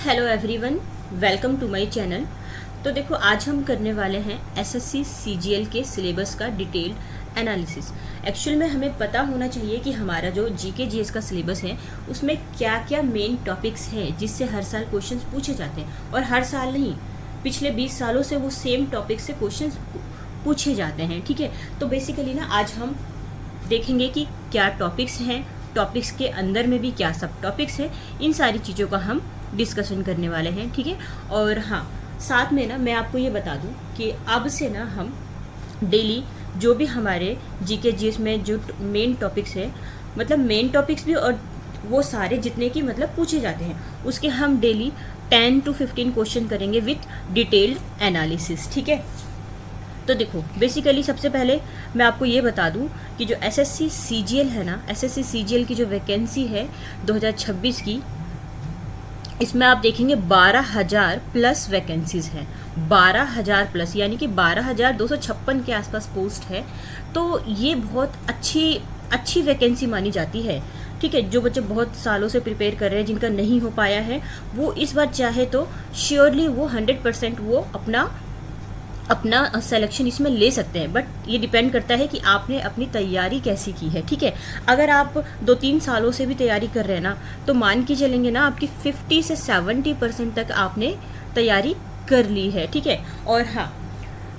Hello everyone, welcome to my channel. तो देखो, आज हम करने वाले हैं एसएससी सीजीएल के सिलेबस का डिटेल्ड एनालिसिस। एक्चुअल में हमें पता होना चाहिए कि हमारा जो जीके जीएस का सिलेबस है उसमें क्या क्या मेन टॉपिक्स हैं जिससे हर साल क्वेश्चंस पूछे जाते हैं, और हर साल नहीं, पिछले 20 सालों से वो सेम टॉपिक से क्वेश्चंस पूछे जाते हैं। ठीक है, तो बेसिकली ना आज हम देखेंगे कि क्या टॉपिक्स हैं, टॉपिक्स के अंदर में भी क्या सब टॉपिक्स हैं, इन सारी चीज़ों का हम डिस्कशन करने वाले हैं। ठीक है, और हाँ, साथ में ना मैं आपको ये बता दूं कि अब से ना हम डेली जो भी हमारे जीके जीएस में जो मेन टॉपिक्स है, मतलब मेन टॉपिक्स भी और वो सारे जितने की मतलब पूछे जाते हैं, उसके हम डेली 10 to 15 क्वेश्चन करेंगे विथ डिटेल्ड एनालिसिस। ठीक है, तो देखो बेसिकली सबसे पहले मैं आपको ये बता दूं कि जो एसएससी सीजीएल है ना, एसएससी सीजीएल की जो वैकेंसी है 2026 की, इसमें आप देखेंगे 12,000 प्लस वैकेंसीज हैं। 12,000 प्लस यानी कि 12,256 के आसपास पोस्ट है। तो ये बहुत अच्छी वैकेंसी मानी जाती है। ठीक है, जो बच्चे बहुत सालों से प्रिपेयर कर रहे हैं, जिनका नहीं हो पाया है, वो इस बार चाहे तो श्योरली वो 100% वो अपना सिलेक्शन इसमें ले सकते हैं। बट ये डिपेंड करता है कि आपने अपनी तैयारी कैसी की है। ठीक है, अगर आप 2-3 सालों से भी तैयारी कर रहे हैं ना, तो मान के चलेंगे ना आपकी 50 से 70% तक आपने तैयारी कर ली है। ठीक है, और हाँ,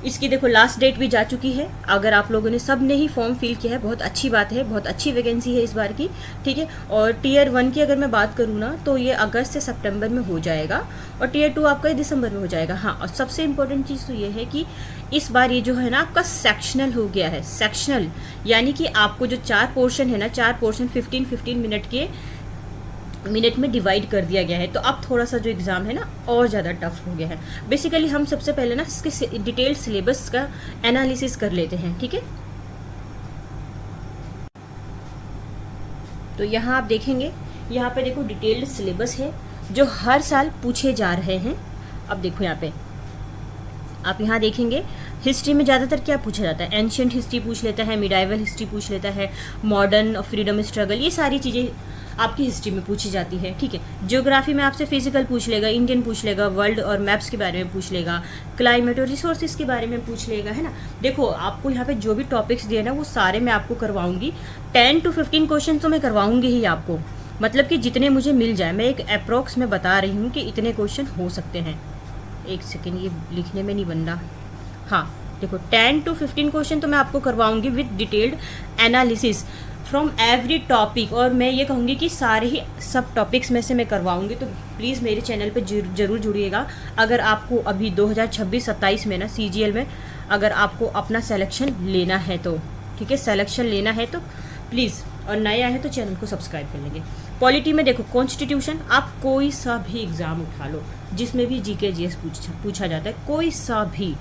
इसकी देखो लास्ट डेट भी जा चुकी है। अगर आप लोगों ने सब ने ही फॉर्म फिल किया है, बहुत अच्छी बात है, बहुत अच्छी वैकेंसी है इस बार की। ठीक है, और टीयर 1 की अगर मैं बात करूँ ना, तो ये अगस्त से सितंबर में हो जाएगा, और टीयर 2 आपका दिसंबर में हो जाएगा। हाँ, और सबसे इम्पोर्टेंट चीज़ तो ये है कि इस बार ये जो है ना आपका सेक्शनल हो गया है। सेक्शनल यानी कि आपको जो 4 पोर्शन है ना, 4 पोर्शन 15-15 मिनट में डिवाइड कर दिया गया है। तो अब थोड़ा सा जो एग्ज़ाम है ना और ज़्यादा टफ हो गया है। बेसिकली हम सबसे पहले ना इसके डिटेल्ड सिलेबस का एनालिसिस कर लेते हैं। ठीक है, तो यहाँ आप देखेंगे, यहाँ पे देखो डिटेल्ड सिलेबस है जो हर साल पूछे जा रहे हैं। अब देखो यहाँ पे आप यहाँ देखेंगे, हिस्ट्री में ज़्यादातर क्या पूछा जाता है, एंशियंट हिस्ट्री पूछ लेता है, मिडाइवल हिस्ट्री पूछ लेता है, मॉडर्न और फ्रीडम स्ट्रगल, ये सारी चीज़ें आपकी हिस्ट्री में पूछी जाती है। ठीक है, ज्योग्राफी में आपसे फिजिकल पूछ लेगा, इंडियन पूछ लेगा, वर्ल्ड और मैप्स के बारे में पूछ लेगा, क्लाइमेट और रिसोर्सेज के बारे में पूछ लेगा, है ना। देखो आपको यहाँ पे जो भी टॉपिक्स दिए ना वो सारे मैं आपको करवाऊंगी। 10 to 15 क्वेश्चन तो मैं करवाऊंगी ही आपको, मतलब कि जितने मुझे मिल जाए। मैं एक अप्रोक्स में बता रही हूँ कि इतने क्वेश्चन हो सकते हैं। एक सेकेंड, ये लिखने में नहीं बन रहा। हाँ देखो, 10 to 15 क्वेश्चन तो मैं आपको करवाऊंगी with detailed analysis from every topic, और मैं ये कहूँगी कि सारे ही सब टॉपिक्स में से मैं करवाऊंगी। तो प्लीज़ मेरे चैनल पे जरूर जुड़िएगा। अगर आपको अभी 2026-27 में ना सीजीएल में अगर आपको अपना सिलेक्शन लेना है तो, ठीक है, सिलेक्शन लेना है तो प्लीज़, और नए आए हैं तो चैनल को सब्सक्राइब कर लेंगे। पॉलिटी में देखो, कॉन्स्टिट्यूशन, आप कोई सा भी एग्ज़ाम उठा लो जिसमें भी जीके जीएस पूछा जाता है, कोई सा भी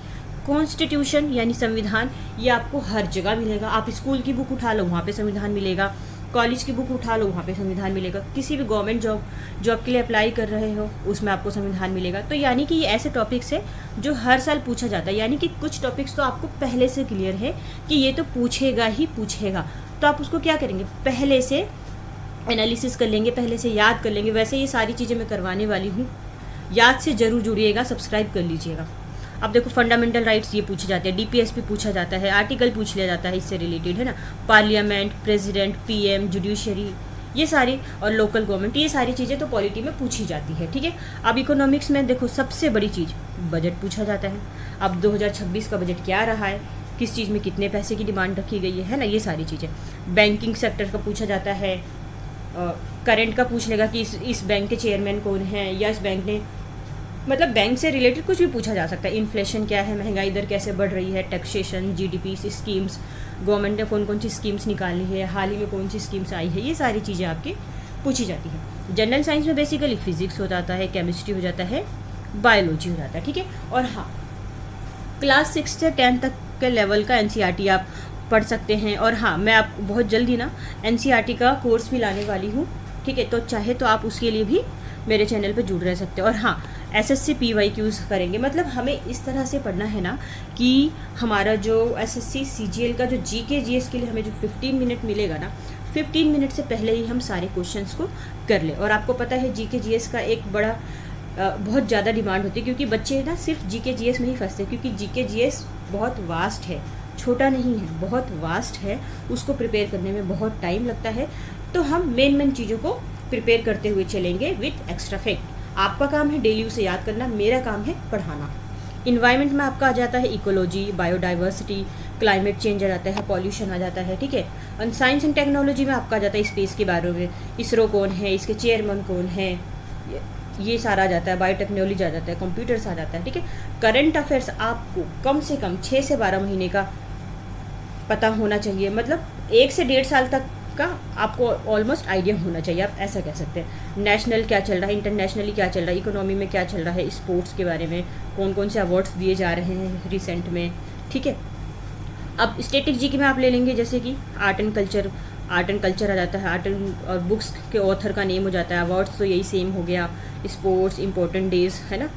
कॉन्स्टिट्यूशन यानी संविधान, ये आपको हर जगह मिलेगा। आप स्कूल की बुक उठा लो, वहाँ पे संविधान मिलेगा, कॉलेज की बुक उठा लो, वहाँ पे संविधान मिलेगा, किसी भी गवर्नमेंट जॉब के लिए अप्लाई कर रहे हो उसमें आपको संविधान मिलेगा। तो यानी कि ये ऐसे टॉपिक्स है जो हर साल पूछा जाता है, यानी कि कुछ टॉपिक्स तो आपको पहले से क्लियर है कि ये तो पूछेगा ही पूछेगा। तो आप उसको क्या करेंगे, पहले से एनालिसिस कर लेंगे, पहले से याद कर लेंगे। वैसे ये सारी चीज़ें मैं करवाने वाली हूँ, याद से ज़रूर जुड़िएगा, सब्सक्राइब कर लीजिएगा। अब देखो, फंडामेंटल राइट्स ये पूछे जाते हैं, डीपीएसपी पूछा जाता है, आर्टिकल पूछ लिया जाता है इससे रिलेटेड, है ना, पार्लियामेंट, प्रेसिडेंट, पीएम, जुडिशरी, ये सारी, और लोकल गवर्नमेंट, ये सारी चीज़ें तो पॉलिटी में पूछी जाती है। ठीक है, अब इकोनॉमिक्स में देखो सबसे बड़ी चीज़ बजट पूछा जाता है। अब 2026 का बजट क्या रहा है, किस चीज़ में कितने पैसे की डिमांड रखी गई है ना, ये सारी चीज़ें। बैंकिंग सेक्टर का पूछा जाता है, करंट का पूछ लेगा कि इस बैंक के चेयरमैन कौन है, या इस बैंक ने, मतलब बैंक से रिलेटेड कुछ भी पूछा जा सकता है। इन्फ्लेशन क्या है, महंगाई दर कैसे बढ़ रही है, टैक्सेशन, जीडीपी स्कीम्स, गवर्नमेंट ने कौन कौन सी स्कीम्स निकाली है, हाल ही में कौन सी स्कीम्स आई है, ये सारी चीज़ें आपकी पूछी जाती हैं। जनरल साइंस में बेसिकली फिजिक्स हो जाता है, केमिस्ट्री हो जाता है, बायोलॉजी हो जाता है। ठीक है, और हाँ, क्लास 6 से 10 तक के लेवल का एनसीईआरटी आप पढ़ सकते हैं। और हाँ, मैं आप बहुत जल्दी ना एनसीईआरटी का कोर्स भी लाने वाली हूँ। ठीक है, तो चाहे तो आप उसके लिए भी मेरे चैनल पे जुड़ रह सकते हो। और हाँ, एसएससी पीवाईक्यूज करेंगे, मतलब हमें इस तरह से पढ़ना है ना कि हमारा जो एसएससी सीजीएल का जो जीके जीएस के लिए हमें जो 15 मिनट मिलेगा ना, 15 मिनट से पहले ही हम सारे क्वेश्चंस को कर ले। और आपको पता है जीके जीएस का एक बड़ा बहुत ज़्यादा डिमांड होती है, क्योंकि बच्चे ना सिर्फ जीके जीएस में ही फंसते हैं, क्योंकि जीके जीएस बहुत वास्ट है, छोटा नहीं है, बहुत वास्ट है, उसको प्रिपेयर करने में बहुत टाइम लगता है। तो हम मेन चीज़ों को प्रिपेयर करते हुए चलेंगे विथ एक्स्ट्रा फैक्ट। आपका काम है डेली उसे याद करना, मेरा काम है पढ़ाना। इन्वायरमेंट में आपका आ जाता है इकोलॉजी, बायोडाइवर्सिटी, क्लाइमेट चेंज आ जाता है, पॉल्यूशन आ जाता है, ठीक है। और साइंस एंड टेक्नोलॉजी में आपका आ जाता है स्पेस के बारे में, इसरो कौन है, इसके चेयरमैन कौन है, ये सारा आ जाता है। बायोटेक्नोलॉजी आ जाता है, कंप्यूटर्स आ जाता है, ठीक है। करंट अफेयर्स आपको कम से कम 6 से 12 महीने का पता होना चाहिए, मतलब 1 से 1.5 साल तक का आपको ऑलमोस्ट आइडिया होना चाहिए, आप ऐसा कह सकते हैं। नेशनल क्या चल रहा है, इंटरनेशनली क्या चल रहा है, इकोनॉमी में क्या चल रहा है, स्पोर्ट्स के बारे में कौन कौन से अवार्ड्स दिए जा रहे हैं रिसेंट में, ठीक है। अब स्टैटिक जीके में आप ले लेंगे जैसे कि आर्ट एंड कल्चर आ जाता है, आर्ट एंड और बुक्स के ऑथर का नेम हो जाता है, अवार्ड्स तो यही सेम हो गया, स्पोर्ट्स, इम्पोर्टेंट डेज, है ना,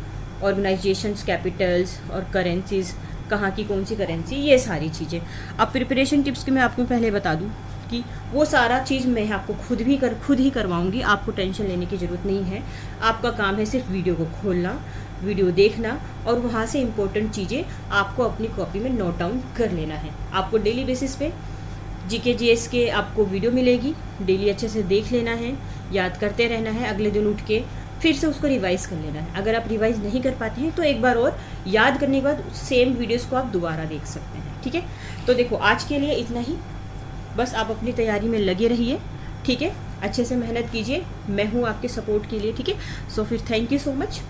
ऑर्गेनाइजेशंस, कैपिटल्स और करेंसीज, कहाँ की कौन सी करेंसी, ये सारी चीज़ें। अब प्रिपरेशन टिप्स के मैं आपको पहले बता दूँ कि वो सारा चीज़ मैं आपको खुद ही करवाऊंगी, आपको टेंशन लेने की ज़रूरत नहीं है। आपका काम है सिर्फ वीडियो को खोलना, वीडियो देखना और वहाँ से इम्पोर्टेंट चीज़ें आपको अपनी कॉपी में नोट डाउन कर लेना है। आपको डेली बेसिस पे जीके जीएस के आपको वीडियो मिलेगी, डेली अच्छे से देख लेना है, याद करते रहना है, अगले दिन उठ के फिर से उसको रिवाइज़ कर लेना है। अगर आप रिवाइज़ नहीं कर पाते हैं तो एक बार और याद करने के बाद सेम वीडियोज़ को आप दोबारा देख सकते हैं, ठीक है। तो देखो आज के लिए इतना ही, बस आप अपनी तैयारी में लगे रहिए, ठीक है, अच्छे से मेहनत कीजिए, मैं हूँ आपके सपोर्ट के लिए, ठीक है। सो फिर थैंक यू सो मच।